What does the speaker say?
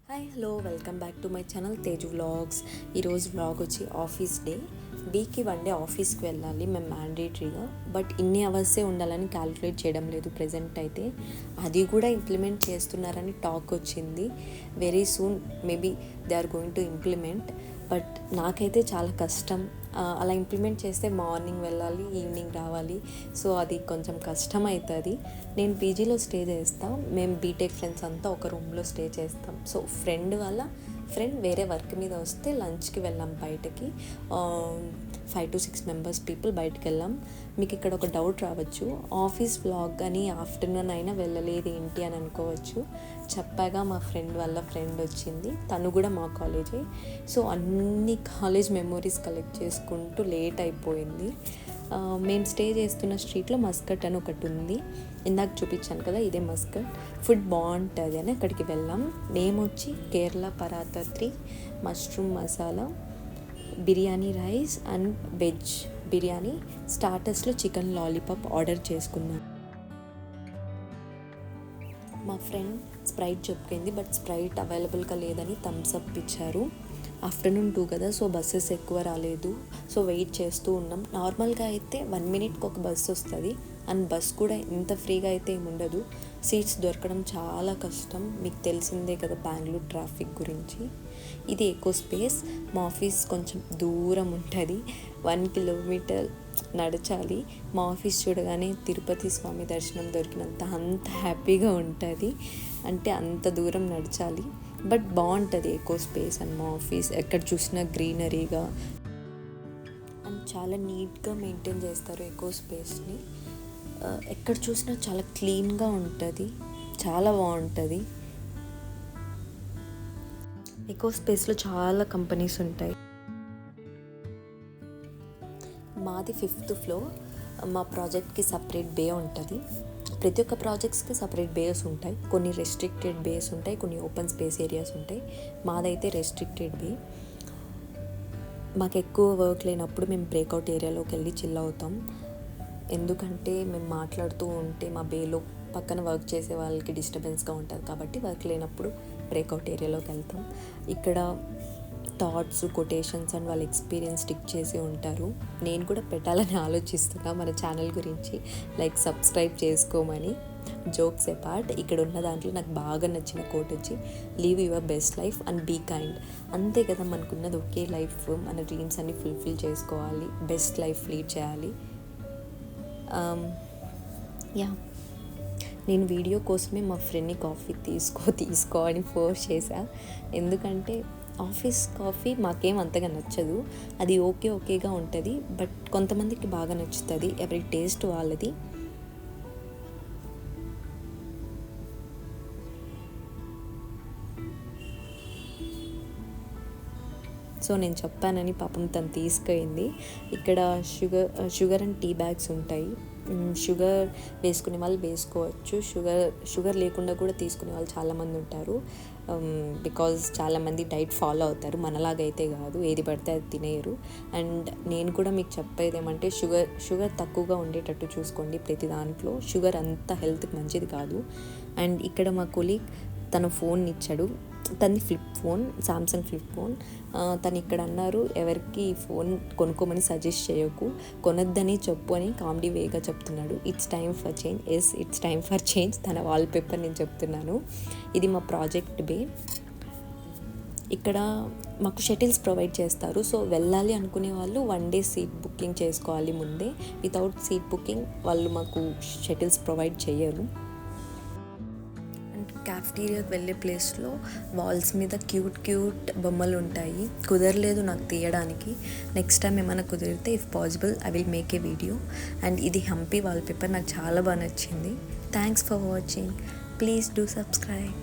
Hi hello welcome back to my channel Teju vlogs. ఈరోజు vlog వచ్చి office day. వీక్కి 1 day ఆఫీస్కి వెళ్ళాలి మేము మ్యాండేటరీగా. బట్ ఇన్ని అవర్సే ఉండాలని క్యాలిక్యులేట్ చేయడం లేదు ప్రజెంట్ అయితే. అది కూడా ఇంప్లిమెంట్ చేస్తున్నారని టాక్ వచ్చింది. Very soon maybe they are going to implement. But నాకైతే చాలా కష్టం. అలా ఇంప్లిమెంట్ చేస్తే మార్నింగ్ వెళ్ళాలి, ఈవినింగ్ రావాలి. సో అది కొంచెం కష్టం అవుతుంది. నేను పీజీలో స్టే చేస్తాం. మేము బీటెక్ ఫ్రెండ్స్ అంతా ఒక రూమ్లో స్టే చేస్తాం. సో ఫ్రెండ్ వేరే వర్క్ మీద వస్తే లంచ్కి వెళ్ళాం బయటకి. 5 to 6 మెంబర్స్ పీపుల్ బయటకు వెళ్ళాం. మీకు ఇక్కడ ఒక డౌట్ రావచ్చు, ఆఫీస్ వ్లాగ్ కానీ ఆఫ్టర్నూన్ అయినా వెళ్ళలేదు ఏంటి అని అనుకోవచ్చు. చెప్పాగా మా ఫ్రెండ్ వాళ్ళ ఫ్రెండ్ వచ్చింది, తను కూడా మా కాలేజే. సో అన్ని కాలేజ్ మెమోరీస్ కలెక్ట్ చేసుకుంటూ లేట్ అయిపోయింది. మేము స్టే చేస్తున్న స్ట్రీట్లో మస్కట్ అని ఒకటి ఉంది, ఇందాక చూపించాను కదా, ఇదే మస్కట్. ఫుడ్ బాగుంటుంది అని అక్కడికి వెళ్ళాం. నేమ్ వచ్చి Kerala paratha 3 mushroom masala biryani rice and veg biryani. స్టార్టర్స్లో చికెన్ లాలీపాప్ ఆర్డర్ చేసుకున్నాం. మా ఫ్రెండ్ స్ప్రైట్ చెప్పుకుంది, బట్ స్ప్రైట్ అవైలబుల్గా లేదని థమ్స్ అప్ ఇచ్చారు. ఆఫ్టర్నూన్ 2 కదా, సో బస్సెస్ ఎక్కువ రాలేదు. సో వెయిట్ చేస్తూ ఉన్నాం. నార్మల్గా అయితే 1 minute ఒక బస్సు వస్తుంది. అండ్ బస్ కూడా ఇంత ఫ్రీగా అయితే ఏమి ఉండదు. సీట్స్ దొరకడం చాలా కష్టం. మీకు తెలిసిందే కదా బెంగళూరు ట్రాఫిక్ గురించి. ఇది ఎకో స్పేస్. మా ఆఫీస్ కొంచెం దూరం ఉంటుంది, 1 kilometer నడచాలి. మా ఆఫీస్ చూడగానే తిరుపతి స్వామి దర్శనం దొరికినంత అంత హ్యాపీగా ఉంటుంది. అంటే అంత దూరం నడచాలి. బట్ బాగుంటుంది ఎకో స్పేస్ అండ్ మా ఆఫీస్. ఎక్కడ చూసినా గ్రీనరీగా అండ్ చాలా నీట్గా మెయింటైన్ చేస్తారు ఎకో స్పేస్ని. ఎక్కడ చూసినా చాలా క్లీన్గా ఉంటుంది, చాలా బాగుంటుంది. ఎకో స్పేస్లో చాలా కంపెనీస్ ఉంటాయి. మాది 5th floor. మా ప్రాజెక్ట్కి సపరేట్ బే ఉంటుంది. ప్రతి ఒక్క ప్రాజెక్ట్స్కి సపరేట్ బేస్ ఉంటాయి. కొన్ని రెస్ట్రిక్టెడ్ బేస్ ఉంటాయి, కొన్ని ఓపెన్ స్పేస్ ఏరియాస్ ఉంటాయి. మాదైతే రెస్ట్రిక్టెడ్ బే. మాకు ఎక్కువ వర్క్ లేనప్పుడు మేము బ్రేక్అవుట్ ఏరియాలోకి వెళ్ళి చిల్ అవుతాం. ఎందుకంటే మేము మాట్లాడుతూ ఉంటే మా బేలో పక్కన వర్క్ చేసే వాళ్ళకి డిస్టర్బెన్స్గా ఉంటుంది. కాబట్టి వర్క్ లేనప్పుడు బ్రేక్అవుట్ ఏరియాలోకి వెళ్తాం. ఇక్కడ థాట్స్, కొటేషన్స్ అండ్ వాళ్ళ ఎక్స్పీరియన్స్ స్టిక్ చేసి ఉంటారు. నేను కూడా పెట్టాలని ఆలోచిస్తున్నా మన ఛానల్ గురించి, లైక్ సబ్స్క్రైబ్ చేసుకోమని. జోక్స్ అపార్ట్, ఇక్కడ ఉన్న దాంట్లో నాకు బాగా నచ్చిన కోట్ వచ్చి, live your best life and be kind. అంతే కదా, మనకున్నది ఒకే లైఫ్. మన డ్రీమ్స్ అన్ని ఫుల్ఫిల్ చేసుకోవాలి, బెస్ట్ లైఫ్ లీడ్ చేయాలి. నేను వీడియో కోసమే మా ఫ్రెండ్ని కాఫీ తీసుకో అని ఫోర్స్ చేశా. ఎందుకంటే ఆఫీస్ కాఫీ మాకేం అంతగా నచ్చదు. అది ఓకేగా ఉంటుంది, బట్ కొంతమందికి బాగా నచ్చుతుంది. ఎవరి టేస్ట్ వాళ్ళది. సో నేను చెప్పానని పాపం తను తీసుకెళ్ళింది. ఇక్కడ షుగర్ అండ్ టీ బ్యాగ్స్ ఉంటాయి. షుగర్ వేసుకునే వాళ్ళు వేసుకోవచ్చు, షుగర్ లేకుండా కూడా తీసుకునే వాళ్ళు చాలామంది ఉంటారు. బికాజ్ చాలామంది డైట్ ఫాలో అవుతారు, మనలాగైతే కాదు, ఏది పడితే అది తినేయరు. అండ్ నేను కూడా మీకు చెప్పేది ఏమంటే షుగర్ తక్కువగా ఉండేటట్టు చూసుకోండి ప్రతి దాంట్లో. షుగర్ అంత హెల్త్కి మంచిది కాదు. అండ్ ఇక్కడ మా కొలీగ్ తన ఫోన్ ఇచ్చాడు. తనది flip phone, Samsung flip phone. తను ఇక్కడ అన్నారు, ఎవరికి ఫోన్ కొనుక్కోమని సజెస్ట్ చేయకు, కొనొద్దని చెప్పు అని కామెడీ వేగా చెప్తున్నాడు. It's time for change. It's time for change. తన వాల్పేపర్ నేను చెప్తున్నాను. ఇది మా ప్రాజెక్ట్ బే. ఇక్కడ మాకు షటిల్స్ ప్రొవైడ్ చేస్తారు. సో వెళ్ళాలి అనుకునే వాళ్ళు 1 day సీట్ బుకింగ్ చేసుకోవాలి ముందే. వితౌట్ సీట్ బుకింగ్ వాళ్ళు మాకు షటిల్స్ ప్రొవైడ్ చేయరు. క్యాఫ్టీరియాకి వెళ్ళే ప్లేస్లో వాల్స్ మీద క్యూట్ బొమ్మలు ఉంటాయి. కుదరలేదు నాకు తీయడానికి. నెక్స్ట్ టైం ఏమైనా కుదిరితే if possible I will make a video. And ఇది హంపి వాల్పేపర్ నాకు చాలా బాగా నచ్చింది. Thanks for watching. Please do subscribe.